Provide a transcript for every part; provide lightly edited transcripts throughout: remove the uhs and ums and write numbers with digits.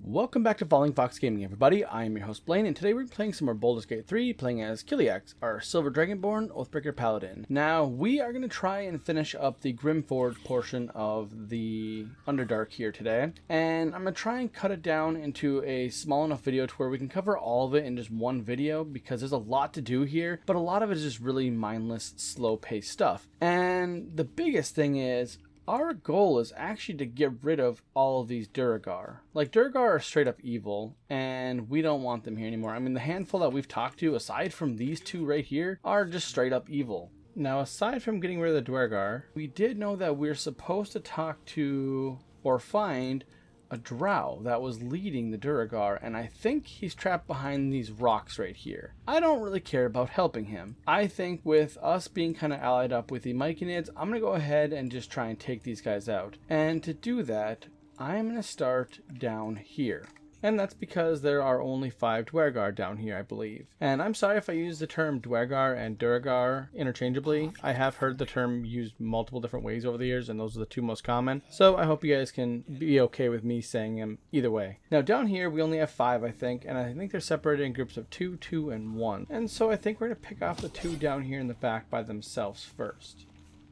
Welcome back to FallingFoxGaming, everybody. I am your host Blaine, and today we're playing some more Baldur's Gate 3, playing as Killiax, our Silver Dragonborn, Oathbreaker Paladin. Now, we are going to try and finish up the Grymforge portion of the Underdark here today, and I'm going to try and cut it down into a small enough video to where we can cover all of it in just one video, because there's a lot to do here, but a lot of it is just really mindless, slow-paced stuff. And the biggest thing is, our goal is actually to get rid of all of these Duergar. Like, Duergar are straight up evil, and we don't want them here anymore. I mean, the handful that we've talked to, aside from these two right here, are just straight up evil. Now, aside from getting rid of the Duergar, we did know that we're supposed to talk to, or find, a drow that was leading the Duergar, and I think he's trapped behind these rocks right here. I don't really care about helping him. I think with us being kind of allied up with the Myconids, I'm going to go ahead and just try and take these guys out. And to do that, I'm going to start down here. And that's because there are only 5 Duergar down here, I believe. And I'm sorry if I use the term Duergar and Duergar interchangeably. I have heard the term used multiple different ways over the years, and those are the two most common. So I hope you guys can be okay with me saying them either way. Now down here, we only have 5, I think, and I think they're separated in groups of 2, 2, and 1. And so I think we're going to pick off the 2 down here in the back by themselves first.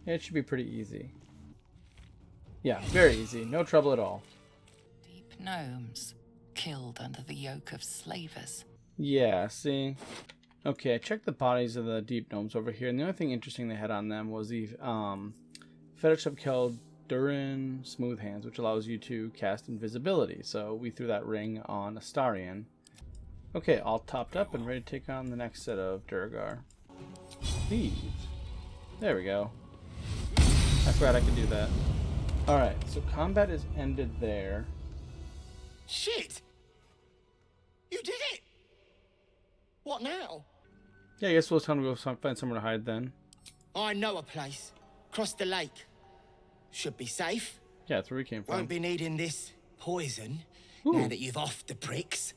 It should be pretty easy. Yeah, very easy. No trouble at all. Deep gnomes. Killed under the yoke of slavers. Yeah, see? Okay, I checked the bodies of the deep gnomes over here, and the only thing interesting they had on them was the fetish of Durin Smooth Hands, which allows you to cast invisibility. So we threw that ring on Astarion. Okay, all topped up and ready to take on the next set of Duergar. Leave. There we go. I forgot I could do that. Alright, so combat is ended there. Shit! You did it! What now? Yeah, I guess we'll time to go find somewhere to hide then. I know a place. Across the lake. Should be safe. Yeah, that's where we came from. Won't be needing this poison Ooh. now that you've offed the pricks.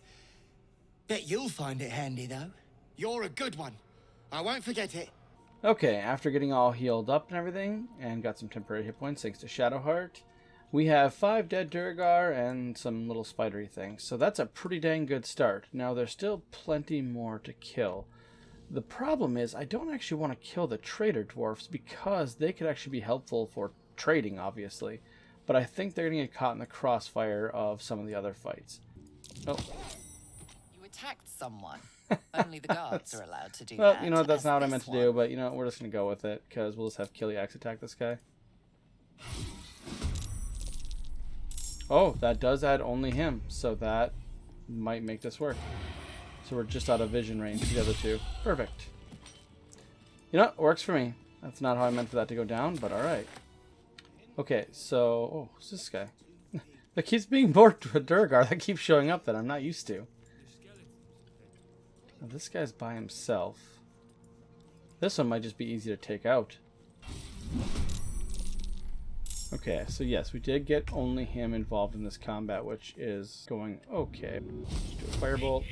Bet you'll find it handy though. You're a good one. I won't forget it. Okay, after getting all healed up and everything, and got some temporary hit points thanks to Shadowheart, we have 5 dead Duergar and some little spidery things. So that's a pretty dang good start. Now there's still plenty more to kill. The problem is I don't actually want to kill the trader dwarfs because they could actually be helpful for trading, obviously. But I think they're going to get caught in the crossfire of some of the other fights. Oh. You attacked someone. Only the guards are allowed to do that. Well, you know, that's not what I meant to do, but you know, we're just going to go with it because we'll just have Killiax attack this guy. Oh, that does add only him, so that might make this work. So we're just out of vision range for the other 2. Perfect. You know, it works for me. That's not how I meant for that to go down, but alright. Okay, so... Oh, who's this guy? That keeps being bored to a Duergar. That keeps showing up that I'm not used to. Now, this guy's by himself. This one might just be easy to take out. Okay, so yes, we did get only him involved in this combat, which is going okay. Let's do a firebolt.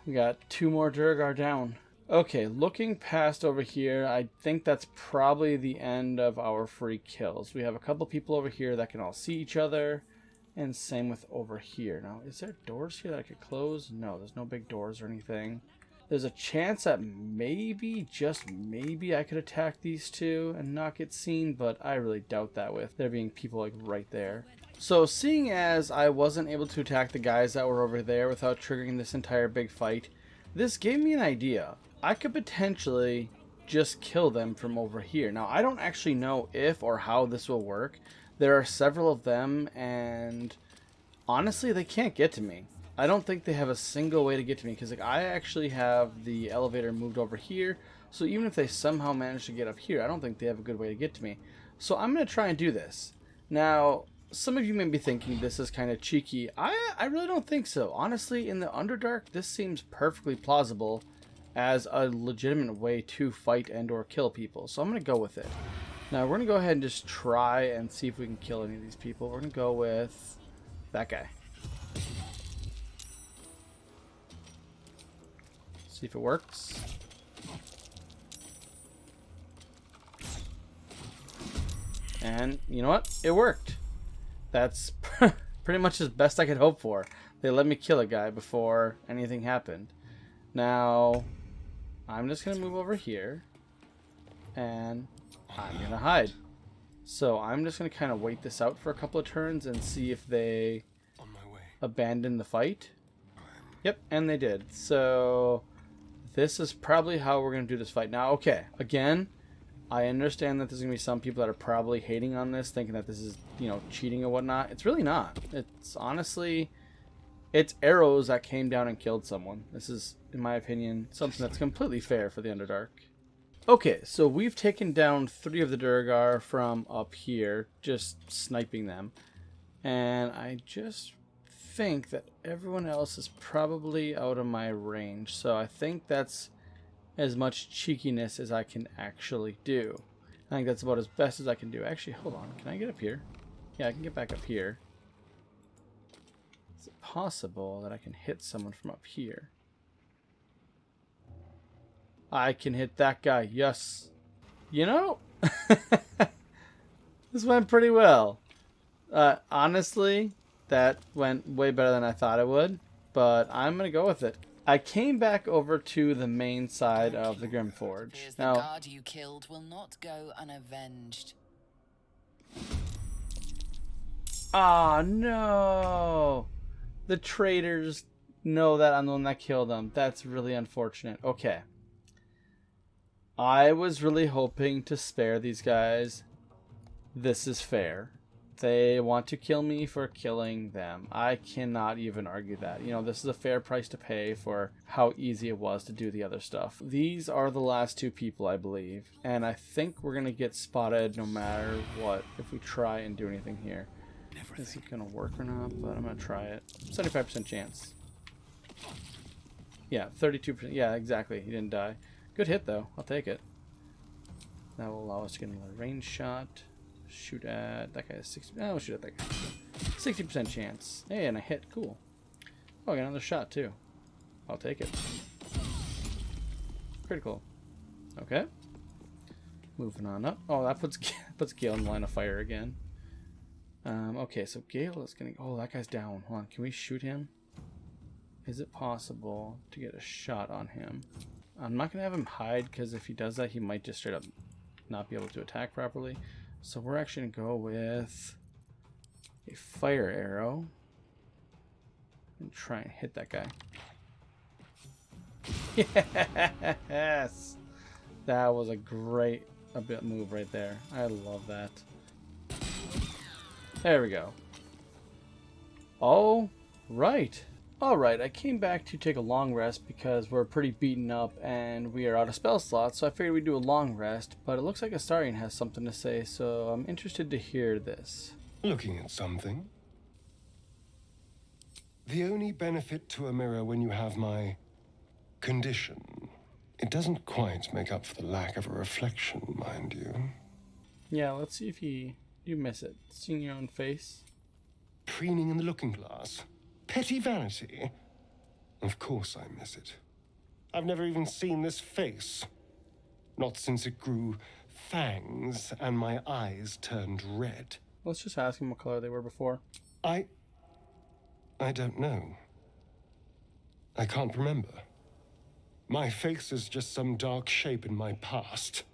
We got 2 more Duergar down. Okay, looking past over here, I think that's probably the end of our free kills. We have a couple people over here that can all see each other, and same with over here. Now, is there doors here that I could close? No, there's no big doors or anything. There's a chance that maybe, just maybe, I could attack these 2 and not get seen, but I really doubt that with there being people like right there. So seeing as I wasn't able to attack the guys that were over there without triggering this entire big fight, this gave me an idea. I could potentially just kill them from over here. Now, I don't actually know if or how this will work. There are several of them, and honestly, they can't get to me. I don't think they have a single way to get to me because like I actually have the elevator moved over here, so even if they somehow manage to get up here, I don't think they have a good way to get to me. So I'm going to try and do this. Now, some of you may be thinking this is kind of cheeky. I really don't think so. Honestly, in the Underdark, this seems perfectly plausible as a legitimate way to fight and or kill people. So I'm going to go with it. Now, we're going to go ahead and just try and see if we can kill any of these people. We're going to go with that guy. See if it works. And you know what? It worked. That's pretty much as best I could hope for. They let me kill a guy before anything happened. Now, I'm just going to move over here. And I'm going to hide. So I'm just going to kind of wait this out for a couple of turns and see if they abandon the fight. Yep, and they did. So this is probably how we're going to do this fight. Now, okay, again, I understand that there's going to be some people that are probably hating on this, thinking that this is, you know, cheating or whatnot. It's really not. It's honestly, it's arrows that came down and killed someone. This is, in my opinion, something that's completely fair for the Underdark. Okay, so we've taken down 3 of the Duergar from up here, just sniping them. And I just think that everyone else is probably out of my range. So I think that's as much cheekiness as I can actually do. I think that's about as best as I can do. Actually, hold on. Can I get up here? Yeah, I can get back up here. Is it possible that I can hit someone from up here? I can hit that guy. Yes. You know, this went pretty well. Honestly, that went way better than I thought it would, but I'm going to go with it. I came back over to the main side of the Grymforge. The guard you killed will not go unavenged. Oh, no. The traitors know that I'm the one that killed them. That's really unfortunate. Okay. I was really hoping to spare these guys. This is fair. They want to kill me for killing them. I cannot even argue that. You know, this is a fair price to pay for how easy it was to do the other stuff. These are the last 2 people, I believe. And I think we're going to get spotted no matter what if we try and do anything here. Is it going to work or not? But I'm going to try it. 75% chance. Yeah, 32%. Yeah, exactly. He didn't die. Good hit, though. I'll take it. That will allow us to get another range shot. Shoot at that guy. 60. Oh, we'll shoot at that guy. 60% chance. Hey, and I hit. Cool. Oh, I got another shot, too. I'll take it. Critical. Okay. Moving on up. Oh, that puts Gale in the line of fire again. Okay, so Gale is going to... Oh, that guy's down. Hold on. Can we shoot him? Is it possible to get a shot on him? I'm not going to have him hide, because if he does that, he might just straight up not be able to attack properly. So we're actually going to go with a fire arrow and try and hit that guy. Yes! That was a great move right there. I love that. There we go. All right. Alright, I came back to take a long rest because we're pretty beaten up and we are out of spell slots, so I figured we'd do a long rest, but it looks like Astarion has something to say, so I'm interested to hear this. Looking at something? The only benefit to a mirror when you have my condition, it doesn't quite make up for the lack of a reflection, mind you. Yeah, let's see if you miss it. Seeing your own face? Preening in the looking glass? Petty vanity? Of course I miss it. I've never even seen this face. Not since it grew fangs and my eyes turned red. Let's just ask him what color they were before. I don't know. I can't remember. My face is just some dark shape in my past.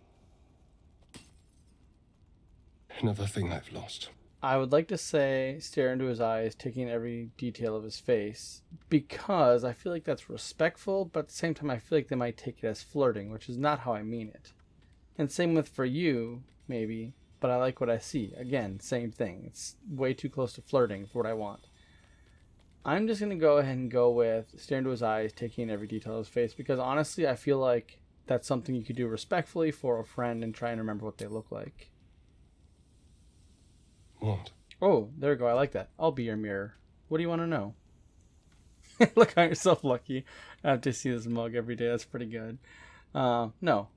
Another thing I've lost. I would like to say stare into his eyes, taking every detail of his face, because I feel like that's respectful, but at the same time I feel like they might take it as flirting, which is not how I mean it. And same with for you, maybe, but I like what I see. Again, same thing. It's way too close to flirting for what I want. I'm just going to go ahead and go with stare into his eyes, taking every detail of his face, because honestly I feel like that's something you could do respectfully for a friend and try and remember what they look like. What? Oh, there we go. I like that. I'll be your mirror. What do you want to know? Look at yourself, lucky. I have to see this mug every day. That's pretty good. No. I'm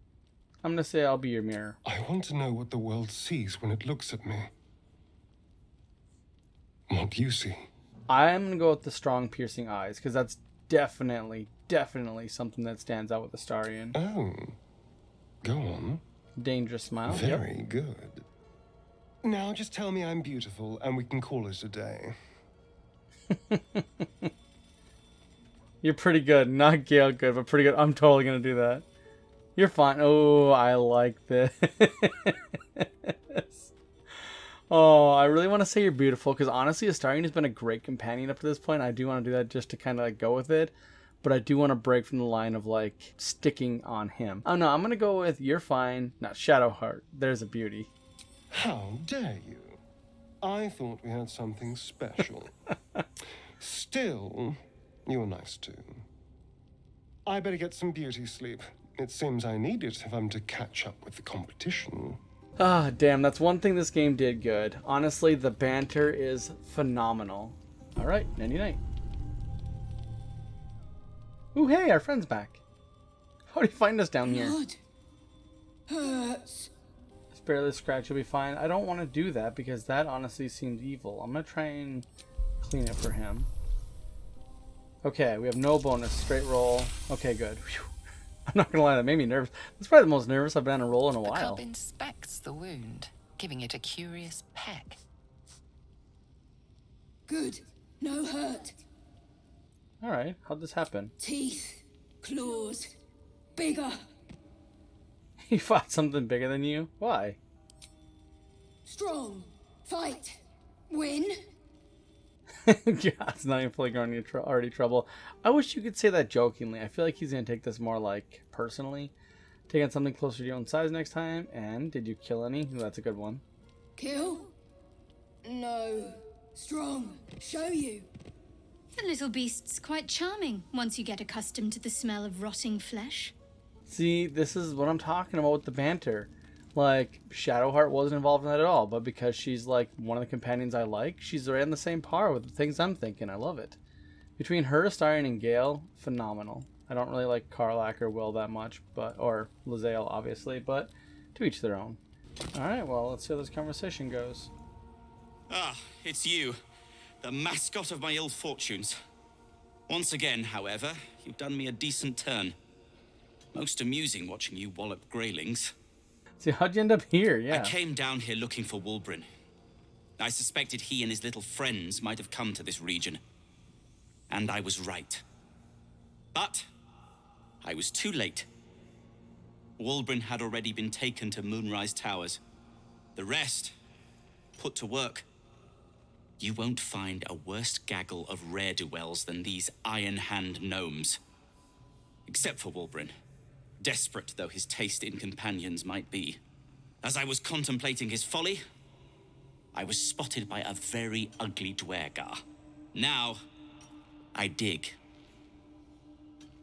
going to say I'll be your mirror. I want to know what the world sees when it looks at me. What do you see? I'm going to go with the strong, piercing eyes, because that's definitely something that stands out with Astarion. Oh. Go on. Dangerous smile. Very good. Now just tell me I'm beautiful and we can call it a day. You're pretty good. Not Gale good, but pretty good. I'm totally going to do that. You're fine. Oh, I like this. Oh, I really want to say you're beautiful, because honestly, Astarion has been a great companion up to this point. I do want to do that just to kind of like go with it. But I do want to break from the line of like sticking on him. Oh no, I'm going to go with you're fine, not Shadowheart. There's a beauty. How dare you? I thought we had something special. Still, you were nice too. I better get some beauty sleep. It seems I need it if I'm to catch up with the competition. Ah, damn, that's one thing this game did good. Honestly, the banter is phenomenal. Alright, nighty night. Ooh, hey, our friend's back. How do you find us down here? Blood hurts. It's barely a scratch, you'll be fine. I don't want to do that because that honestly seems evil. I'm going to try and clean it for him. Okay, we have no bonus. Straight roll. Okay, good. Whew. I'm not going to lie, that made me nervous. That's probably the most nervous I've been on a roll in a The while. cub inspects the wound, giving it a curious peck. Good. No hurt. Alright, how'd this happen? Teeth. Claws. Bigger. He fought something bigger than you? Why? Strong. Fight. Win. God, it's not even fully grown, you're already trouble. I wish you could say that jokingly. I feel like he's going to take this more like personally. Take on something closer to your own size next time. And did you kill any? Ooh, that's a good one. Kill? No. Strong. Show you. The little beast's quite charming once you get accustomed to the smell of rotting flesh. See, this is what I'm talking about with the banter. Like, Shadowheart wasn't involved in that at all, but because she's like one of the companions I like, she's right on the same par with the things I'm thinking. I love it. Between her, Astarion, and Gale, phenomenal. I don't really like Karlach or Will that much, or Lae'zel, obviously, but to each their own. Alright, well, let's see how this conversation goes. Ah, it's you. The mascot of my ill fortunes. Once again, however, you've done me a decent turn. Most amusing watching you wallop greylings. See, how'd you end up here? Yeah. I came down here looking for Wulbren. I suspected he and his little friends might have come to this region. And I was right. But I was too late. Wulbren had already been taken to Moonrise Towers. The rest, put to work. You won't find a worse gaggle of rare-dwells than these Iron Hand gnomes. Except for Wulbren, desperate though his taste in companions might be. As I was contemplating his folly, I was spotted by a very ugly Duergar. Now, I dig.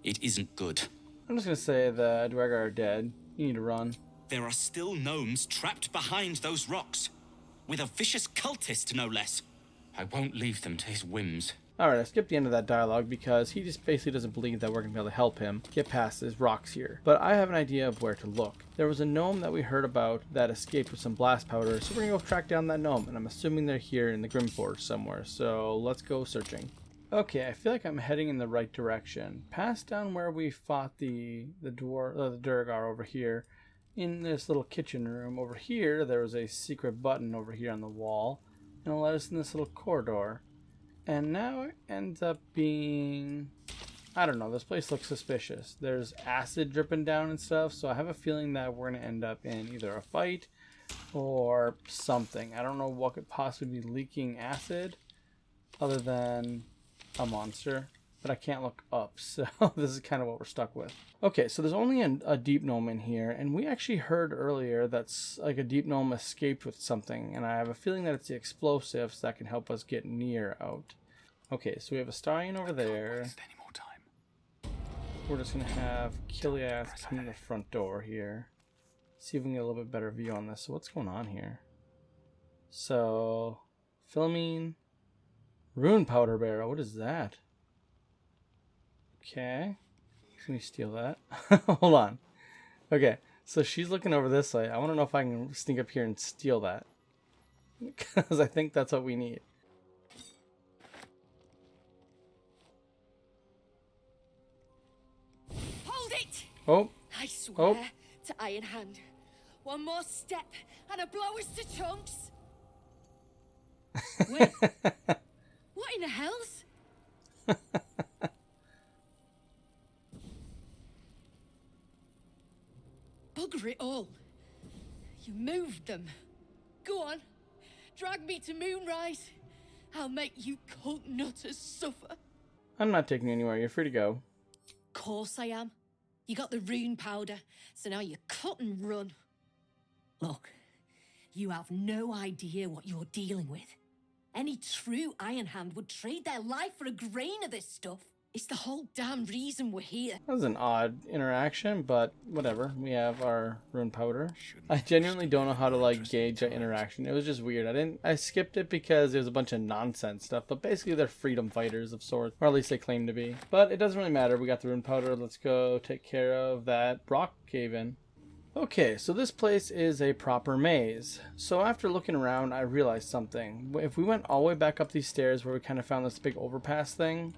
It isn't good. I'm just gonna say the Duergar are dead. You need to run. There are still gnomes trapped behind those rocks, with a vicious cultist, no less. I won't leave them to his whims. Alright, I skipped the end of that dialogue because he just basically doesn't believe that we're going to be able to help him get past his rocks here. But I have an idea of where to look. There was a gnome that we heard about that escaped with some blast powder, so we're going to go track down that gnome, and I'm assuming they're here in the Grymforge somewhere, so let's go searching. Okay, I feel like I'm heading in the right direction. Past down where we fought the Duergar over here, in this little kitchen room. Over here, there was a secret button over here on the wall, and it'll let us in this little corridor. And now it ends up being, I don't know, this place looks suspicious. There's acid dripping down and stuff, so I have a feeling that we're going to end up in either a fight or something. I don't know what could possibly be leaking acid other than a monster, but I can't look up, so this is kind of what we're stuck with. Okay, so there's only a deep gnome in here, and we actually heard earlier that's like a deep gnome escaped with something, and I have a feeling that it's the explosives that can help us get Nere out. Okay, so we have Astarion over there. We're just gonna have Killiax come in the front door here. See if we can get a little bit better view on this. So what's going on here? So, filming, runepowder barrel. What is that? Okay. Can we steal that? Hold on. Okay, so she's looking over this way. I want to know if I can sneak up here and steal that. Because I think that's what we need. Hold it! Oh. I swear Oh. to Iron Hand. One more step and I blow us to chunks. Wait. What in health? Bugger it all. You moved them. Go on. Drag me to Moonrise. I'll make you cult nutters suffer. I'm not taking you anywhere. You're free to go. Course I am. You got the rune powder, so now you cut and run. Look, you have no idea what you're dealing with. Any true Iron Hand would trade their life for a grain of this stuff. It's the whole damn reason we're here. That was an odd interaction, but whatever. We have our rune powder. I genuinely don't know how to like gauge that interaction. It was just weird. I skipped it because there's a bunch of nonsense stuff, but basically they're freedom fighters of sorts, or at least they claim to be. But it doesn't really matter. We got the rune powder. Let's go take care of that rock cave in. Okay, so this place is a proper maze. So after looking around, I realized something. If we went all the way back up these stairs where we kind of found this big overpass thing,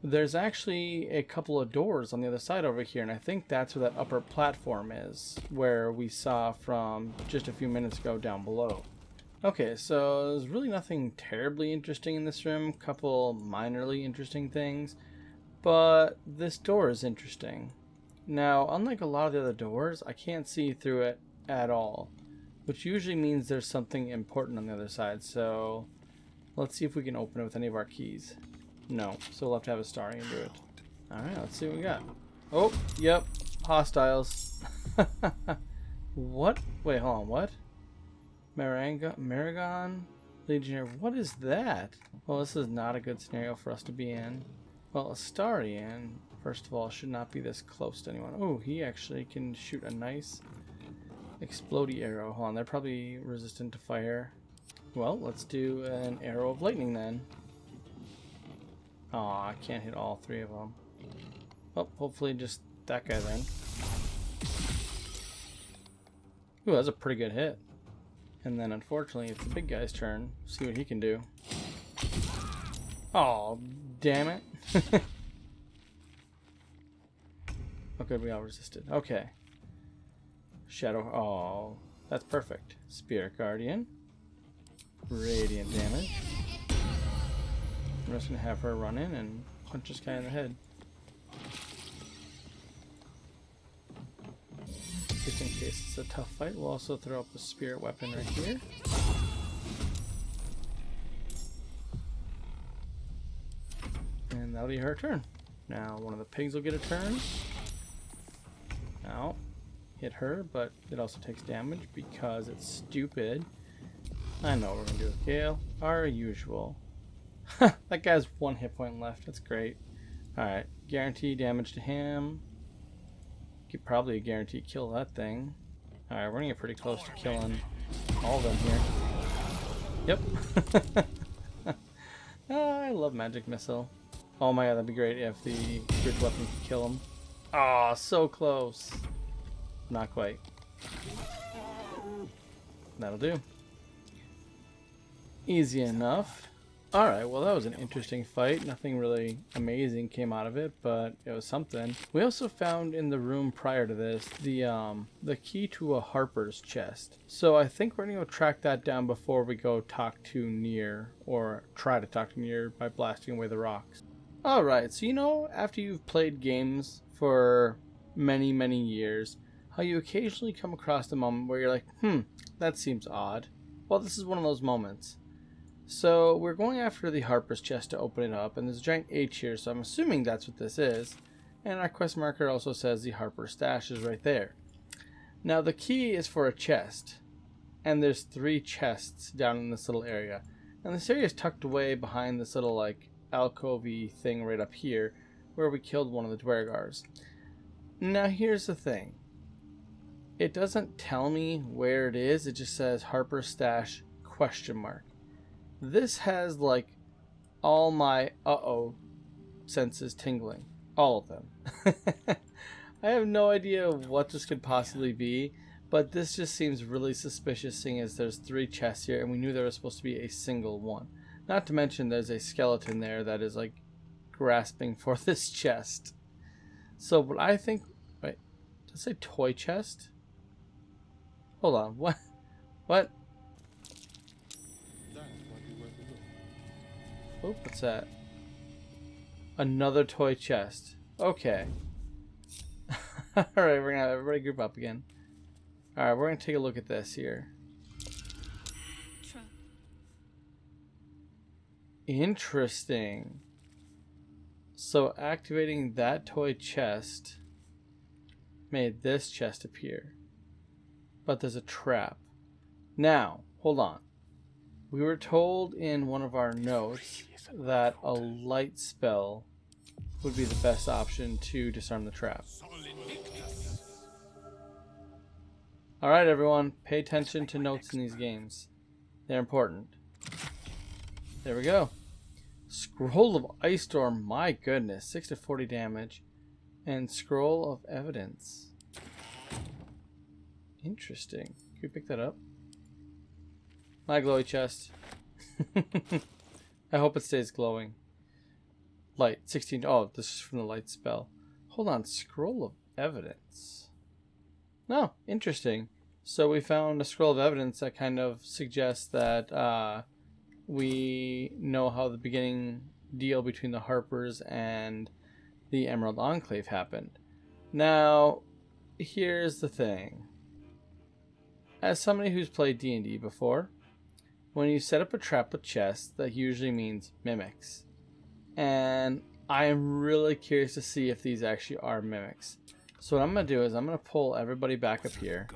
there's actually a couple of doors on the other side over here, and I think that's where that upper platform is, where we saw from just a few minutes ago down below. Okay, so there's really nothing terribly interesting in this room, couple minorly interesting things, but this door is interesting. Now, unlike a lot of the other doors, I can't see through it at all, which usually means there's something important on the other side, so let's see if we can open it with any of our keys. No, so we'll have to have a starry do it. Alright, let's see what we got. Oh, yep, hostiles. What? Wait, hold on, what? Maragon? Legionnaire, what is that? Well, this is not a good scenario for us to be in. Well, Astarion, first of all, should not be this close to anyone. Oh, he actually can shoot a nice explodey arrow. Hold on, they're probably resistant to fire. Well, let's do an arrow of lightning then. Aw, I can't hit all three of them. Well, hopefully just that guy then. Ooh, that's a pretty good hit. And then unfortunately, it's the big guy's turn. See what he can do. Oh, damn it. Oh, good, we all resisted. Okay. Shadow. Oh, that's perfect. Spirit Guardian. Radiant damage. I'm just gonna have her run in and punch this guy in the head. Just in case it's a tough fight, we'll also throw up the spirit weapon right here. And that'll be her turn. Now one of the pigs will get a turn. Now, hit her, but it also takes damage because it's stupid. I know what we're gonna do with Gale. Our usual. That guy has 1 hit point left. That's great. Alright, guarantee damage to him. Could probably guarantee kill that thing. Alright, we're gonna get pretty close to killing all of them here. Yep. Oh, I love magic missile. Oh my god, that'd be great if the bridge weapon could kill him. Oh, so close. Not quite. That'll do. Easy enough. Alright, well that was an interesting fight. Nothing really amazing came out of it, but it was something. We also found in the room prior to this the key to a Harper's chest. So I think we're going to go track that down before we go talk to Nere, or try to talk to Nere by blasting away the rocks. Alright, so you know, after you've played games for many, many years, how you occasionally come across the moment where you're like, that seems odd. Well, this is one of those moments. So we're going after the Harper's chest to open it up, and there's a giant H here, so I'm assuming that's what this is. And our quest marker also says the Harper stash is right there. Now the key is for a chest, and there's 3 chests down in this little area. And this area is tucked away behind this little like alcove-y thing right up here, where we killed one of the Duergars. Now here's the thing. It doesn't tell me where it is, it just says Harper stash ? This has like all my uh-oh senses tingling. All of them. I have no idea what this could possibly be, but this just seems really suspicious seeing as there's 3 chests here and we knew there was supposed to be a single one. Not to mention there's a skeleton there that is like grasping for this chest. So what I think... Wait, did it say toy chest? Hold on, what? What? Oh, what's that? Another toy chest. Okay. Alright, we're gonna have everybody group up again. Alright, we're gonna take a look at this here. Interesting. So activating that toy chest made this chest appear. But there's a trap. Now, hold on. We were told in one of our notes that a light spell would be the best option to disarm the trap. Alright everyone, pay attention to notes in these games. They're important. There we go. Scroll of Ice Storm, my goodness, 6 to 40 damage. And Scroll of Evidence. Interesting. Can we pick that up? My glowy chest. I hope it stays glowing. Light, 16. Oh, this is from the light spell. Hold on, Scroll of Evidence. No, interesting. So we found a Scroll of Evidence that kind of suggests that we know how the beginning deal between the Harpers and the Emerald Enclave happened. Now, here's the thing. As somebody who's played D&D before, when you set up a trap with chests, that usually means mimics. And I am really curious to see if these actually are mimics. So what I'm going to do is I'm going to pull everybody back up here.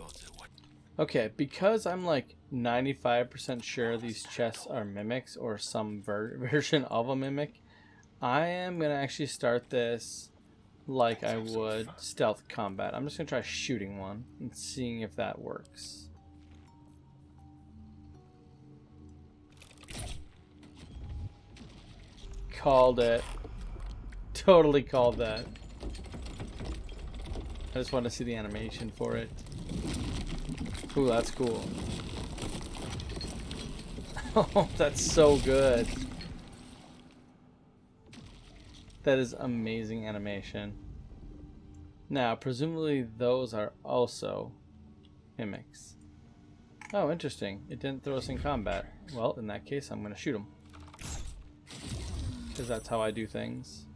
Okay, because I'm like 95% sure these chests are mimics or some version of a mimic, I am going to actually start this like I would stealth combat. I'm just going to try shooting one and seeing if that works. Called it. Totally called that. I just want to see the animation for it. Ooh, that's cool. Oh, that's so good. That is amazing animation. Now, presumably those are also mimics. Oh, interesting. It didn't throw us in combat. Well, in that case, I'm going to shoot them. Because that's how I do things.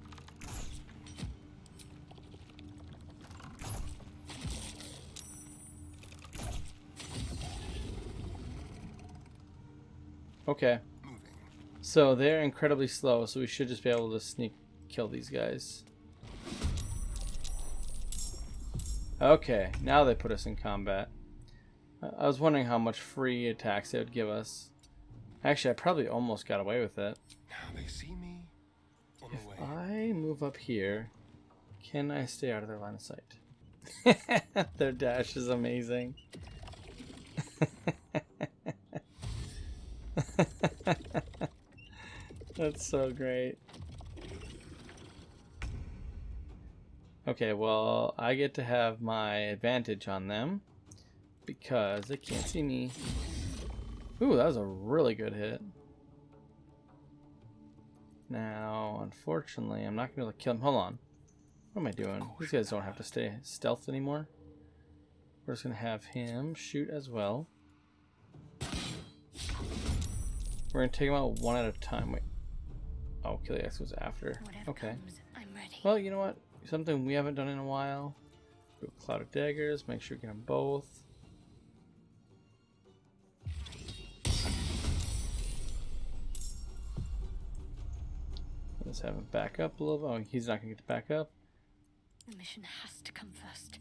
Okay. So they're incredibly slow, so we should just be able to sneak kill these guys. Okay, now they put us in combat. I was wondering how much free attacks they would give us. Actually, I probably almost got away with it. Now they see me. If I move up here, can I stay out of their line of sight? Their dash is amazing. That's so great. Okay, well, I get to have my advantage on them because they can't see me. Ooh, that was a really good hit. Now, unfortunately, I'm not going to be able to kill him. Hold on. What am I doing? These guys don't have to stay stealth anymore. We're just going to have him shoot as well. We're going to take them out one at a time. Wait. Oh, Killiax was after. Whatever Okay. comes, I'm ready. Well, you know what? Something we haven't done in a while. Do a cloud of daggers. Make sure we get them both. Let's have him back up a little bit. Oh, he's not going to get to back up. The mission has to come first.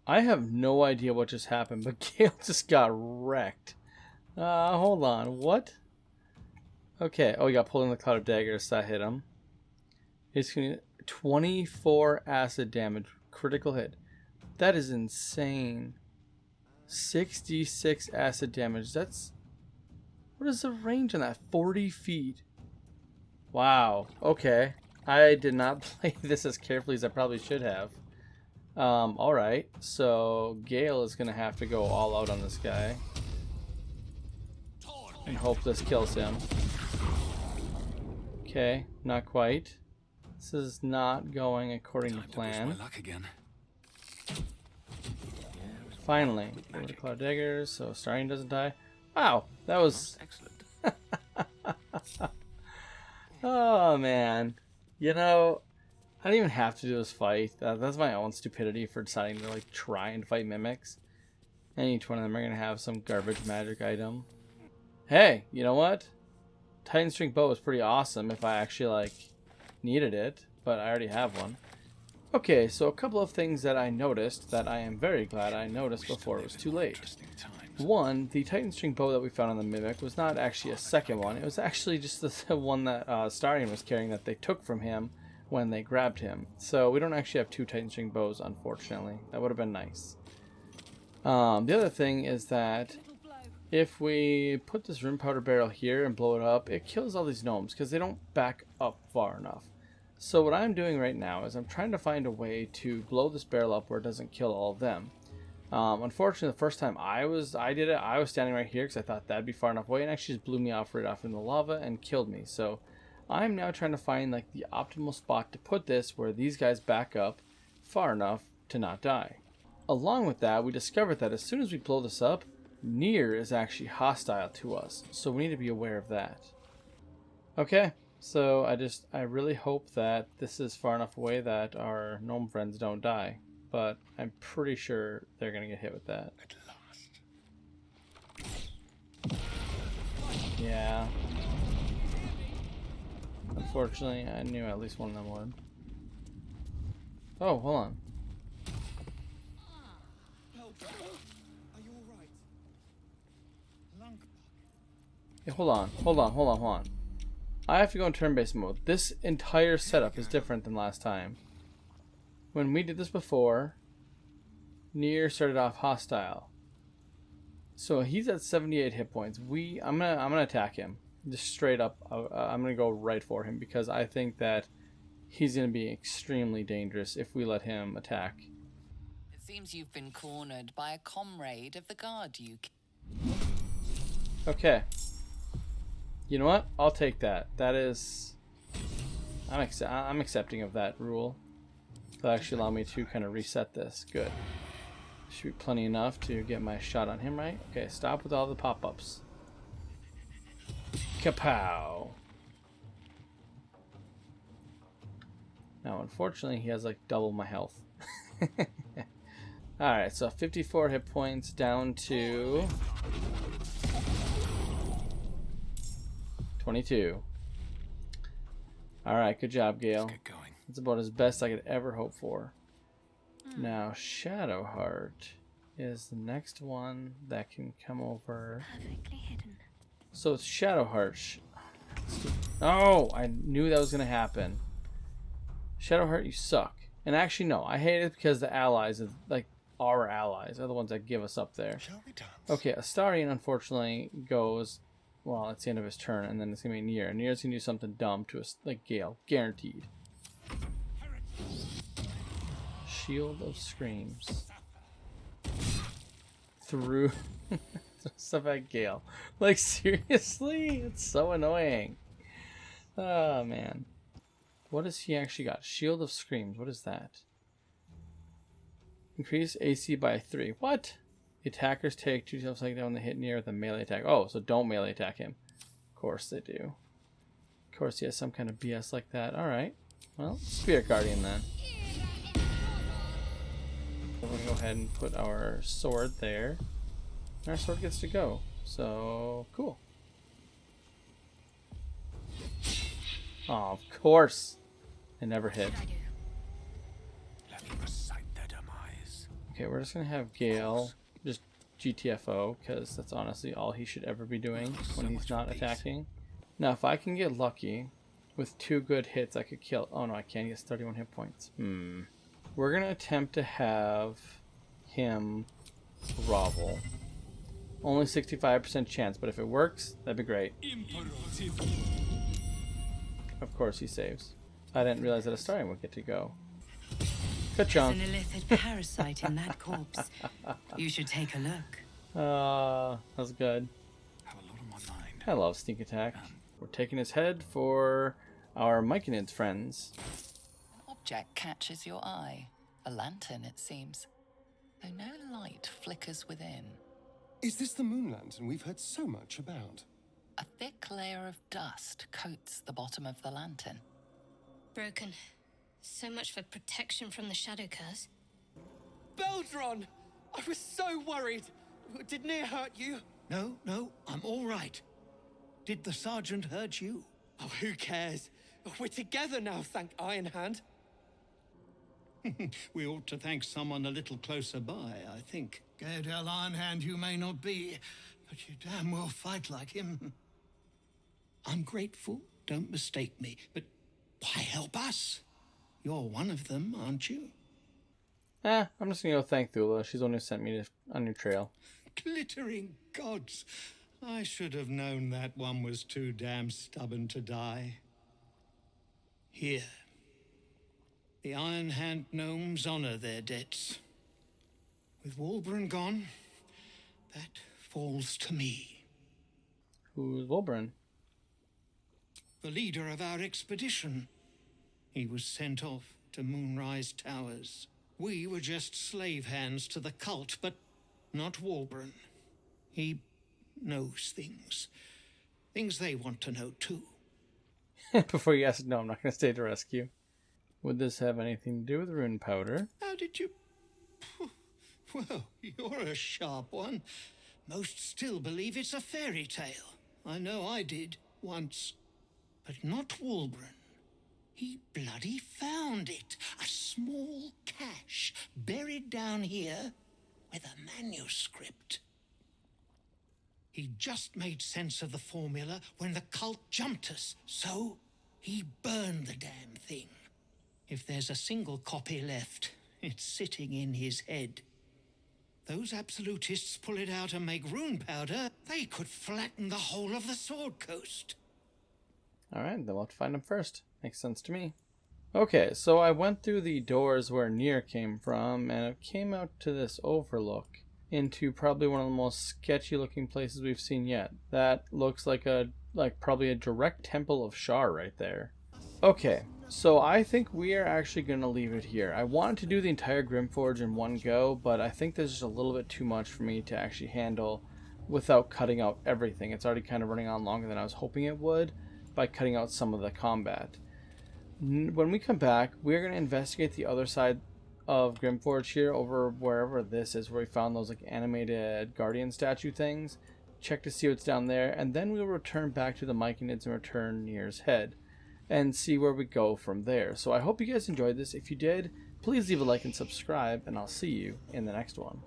I have no idea what just happened, but Gale just got wrecked. Hold on. What? Okay. Oh, he got pulled in the cloud of daggers. That hit him. He's going to 24 acid damage. Critical hit. That is insane. 66 acid damage. That's... What is the range on that? 40 feet. Wow. Okay. I did not play this as carefully as I probably should have. Alright. So, Gale is going to have to go all out on this guy. And hope this kills him. Okay, not quite. This is not going according to plan. My luck again. Finally, get the claw daggers so Starring doesn't die. Wow, that was Excellent. oh man. You know, I didn't even have to do this fight. That's my own stupidity for deciding to like try and fight mimics. And each one of them are gonna have some garbage magic item. Hey, you know what? Titan string bow is pretty awesome if I actually like needed it, but I already have one. Okay, so a couple of things that I noticed that I am very glad I noticed before it was too late. One, the Titan string bow that we found on the Mimic was not actually a second one. It was actually just the one that Starion was carrying that they took from him when they grabbed him. So we don't actually have two Titan string bows, unfortunately. That would have been nice. The other thing is that if we put this runepowder barrel here and blow it up, it kills all these gnomes because they don't back up far enough. So what I'm doing right now is I'm trying to find a way to blow this barrel up where it doesn't kill all of them. Unfortunately, the first time I did it, I was standing right here because I thought that'd be far enough away, and actually just blew me off right off in the lava and killed me. So I'm now trying to find like the optimal spot to put this where these guys back up far enough to not die. Along with that, we discovered that as soon as we blow this up, Nere is actually hostile to us, so we need to be aware of that. Okay, so I really hope that this is far enough away that our gnome friends don't die, but I'm pretty sure they're gonna get hit with that. At last. Yeah. Unfortunately, I knew at least one of them would. Oh, hold on. Hey, hold on. I have to go in turn-based mode. This entire setup is different than last time. When we did this before, Nere started off hostile. So he's at 78 hit points. I'm gonna attack him. Just straight up. I'm gonna go right for him because I think that he's gonna be extremely dangerous if we let him attack. It seems you've been cornered by a comrade of the guard you... Okay. You know what? I'll take that. That is... I'm accepting of that rule. That'll actually allow me to kind of reset this. Good. Should be plenty enough to get my shot on him, right? Okay, stop with all the pop-ups. Kapow! Now, unfortunately, he has like double my health. Alright, so 54 hit points down to... 22. Alright, good job, Gale. Get going. That's about as best I could ever hope for. Now, Shadowheart is the next one that can come over. Perfectly hidden. So it's Shadowheart. Oh, I knew that was going to happen. Shadowheart, you suck. And actually, no, I hate it because the allies, like our allies, are the ones that give us up there. Shall we dance? Okay, Astarion unfortunately goes... Well, it's the end of his turn, and then it's going to be Nere. Nere's going to do something dumb to us, like Gale. Guaranteed. Shield of Screams. Through stuff at Gale. Like, seriously? It's so annoying. Oh, man. What has he actually got? Shield of Screams. What is that? Increase AC by 3. What? The attackers take 2 steps like that when they hit Nere with a melee attack. Oh, so don't melee attack him. Of course they do. Of course he has some kind of BS like that. Alright. Well, Spirit Guardian then. We're going to go ahead and put our sword there. And our sword gets to go. So, cool. Oh, of course. It never hit. Let me recite their demise. Okay, we're just going to have Gale just GTFO, because that's honestly all he should ever be doing when he's not attacking. Now, if I can get lucky with 2 good hits, I could kill... Oh, no, I can't. He has 31 hit points. We're going to attempt to have him grovel. Only 65% chance, but if it works, that'd be great. Of course he saves. I didn't realize that Astarion would get to go. Good chunk. There's an illithid parasite in that corpse. You should take a look. That was good. Have a lot on my mind. I love sneak attack. We're taking his head for our Myconids friends. An object catches your eye. A lantern, it seems. Though no light flickers within. Is this the moon lantern we've heard so much about? A thick layer of dust coats the bottom of the lantern. Broken. So much for protection from the shadow curse. Baldur! I was so worried. Did Nere hurt you? No, I'm all right. Did the sergeant hurt you? Oh, who cares? We're together now, thank Iron Hand. We ought to thank someone a little closer by, I think. Gaedel Iron Hand you may not be, but you damn well fight like him. I'm grateful, don't mistake me, but why help us? You're one of them, aren't you? I'm just gonna go thank Thula. She's the one who sent me on your trail. Glittering gods! I should have known that one was too damn stubborn to die. Here. The Iron Hand gnomes honor their debts. With Walbran gone, that falls to me. Who's Wolbran? The leader of our expedition. He was sent off to Moonrise Towers. We were just slave hands to the cult, but not Walbran. He knows things. Things they want to know too. Before you ask, no, I'm not going to stay to rescue. Would this have anything to do with runepowder? How did you... Well, you're a sharp one. Most still believe it's a fairy tale. I know I did, once. But not Walbran. He bloody found it. A small cache buried down here with a manuscript. He just made sense of the formula when the cult jumped us, so he burned the damn thing. If there's a single copy left, it's sitting in his head. Those absolutists pull it out and make runepowder, they could flatten the whole of the Sword Coast. Alright, then we'll have to find him first. Makes sense to me. Okay, so I went through the doors where Nere came from, and it came out to this overlook into probably one of the most sketchy looking places we've seen yet. That looks like probably a direct temple of Shar right there. Okay, so I think we are actually going to leave it here. I wanted to do the entire Grymforge in one go, but I think this is a little bit too much for me to actually handle without cutting out everything. It's already kind of running on longer than I was hoping it would by cutting out some of the combat. When we come back, we're going to investigate the other side of Grymforge here, over wherever this is, where we found those like animated guardian statue things. Check to see what's down there, and then we'll return back to the Myconids and return Nere's head and see where we go from there. So I hope you guys enjoyed this. If you did, please leave a like and subscribe, and I'll see you in the next one.